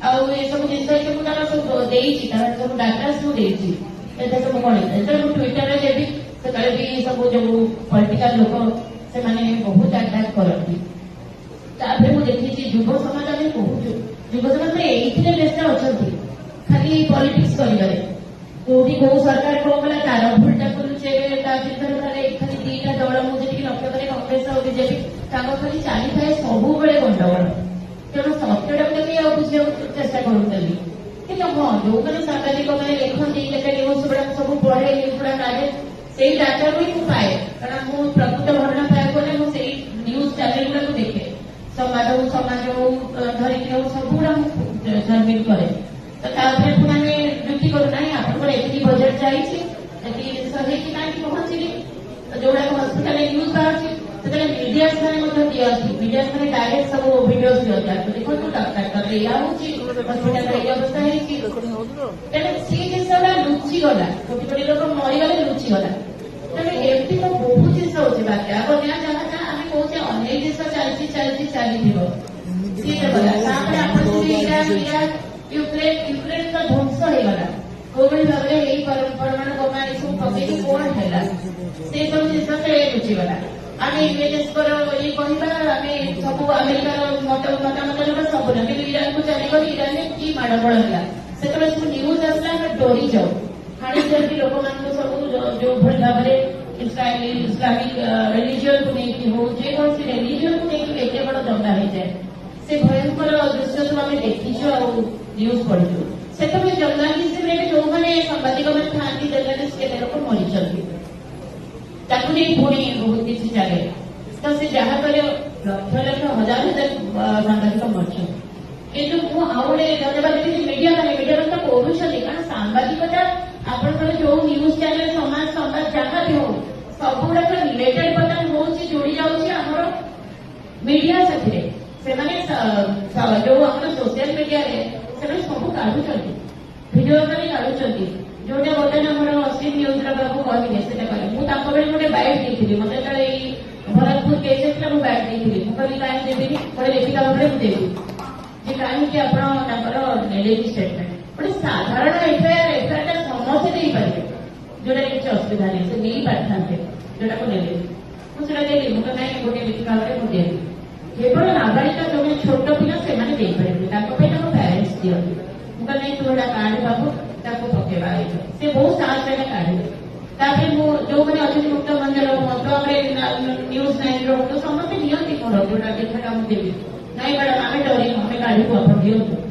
सब जिन सब तार सब सब डाटा सब सब कौन जो ट्विटर देवी से भी सब जो पॉलिटिकल लोक से बहुत अटैक करती मुझे देखी युव समाज आम बहुत युव समाज ये व्यस्त अच्छा खाली पॉलिटिक्स कर कोई कौ सरकार कौन कला तार भूलटा करुचे खाली दीटा दल मुझे लक्ष्य करें कांग्रेस और बीजेपी खाली चली थाए सब गंडगोल तेणु सत्यटा को बुझा चेष्टा करुँगी कि हाँ जो मैंने सांबादिक मैंने लिखती न्यूज गुड़ा सब पढ़े न्यूज गुड़ा काढ़े से डाटा ही पाए कारण मुझे प्रकृत घटना पाया गले मुझे न्यूज चैनल गुड़ा देखे समाज हो समाज हो धरित्री हो सब गुड़ा जर्मिन करे तो पुणी आम ड्यूटी करूना आपंकर एति बजेट चाहिए पहुंचली जोड़ा हस्पिटाल न्यूज बाहर मीडिया दिखती मीडिया डायरेक्ट सब भिडियो दिखती देखो डॉक्टर या हस्पिटाल ये अवस्था तेणु सी जिनसा लुचिगला कोटी कोटी लोक मरीगले लुचिगला तेणु एमती तो बहुत जिन हो बात्या बना जहाँ आम कहे अनेक जिन चलती यूक्रेन का ध्वंस होगा कोविड भाव में परमाणु बोमा सब पकड़ कौन है से सब जिन लुचिगला आम इंग्रेज ये कहवा आम सब अमेरिकार मतामत सब इरान को चलीगल इरान में कि माड़गोल है से सब न्यूज आसला डरी जाऊ हाँ जल्दी लोक मान सब जो भाव में इस्लामिक रिलीजन को लेकिन हो जेकोसी रिलीजन को लेकिन एत बड़ दंगा हो जाए से भयंकर दृश्य सब आम देखीचु आ न्यूज पढ़ी से जर्नालीज्म जो मैंने सांबादिक मैंने था जर्नालीस्ट के लोक मरी पुणी बहुत किसी चले तो से जहाँ कले लक्ष लक्ष हजार हजार सांबादिक मरछ किंतु मुझे धन्यवाद देवी मीडिया मीडिया तो करुँच कारण सांबादिकता आपंकर जो न्यूज चैनल समाज संवाद जहाँ भी हो सब गुड़ाक रिलेटेड बर्तमान हो जोड़ी जाऊँगी मीडिया से जो आम सोशल मीडिया सब काढ़ुं भिडियो काढ़ुं जोटा बर्तमान आम अश्लील न्यूज बाबू कहले मुझे गोटे बैट देती मतलब भरतपुर केस होता मुझे बैट देती मुझे कहीं देवी गोटे लेखिका भाव में देवी कहीं आपले स्टेटमेंट गोटे साधारण एफआईआर समस्ते दे पारे जोटा किसी असुविधा नहीं से नहीं पारि जोटा को नेले मुझे देली मुझे ना गोटे लेखिका भाव में मुझे केवल नाबालिका जो छोट पिला से पेरेन्ट्स दिखती मुझे नहीं तू गोटा कार्ड बाबू पकेवा से बहुत साहस काढ़े जो मैंने अच्छे मुक्त मंजर न्यूज 9 समस्ते नियंती मोर जोटा देखा मुझे देवी नहीं मैडम आम डर आम काढ़ू आप दिखाँ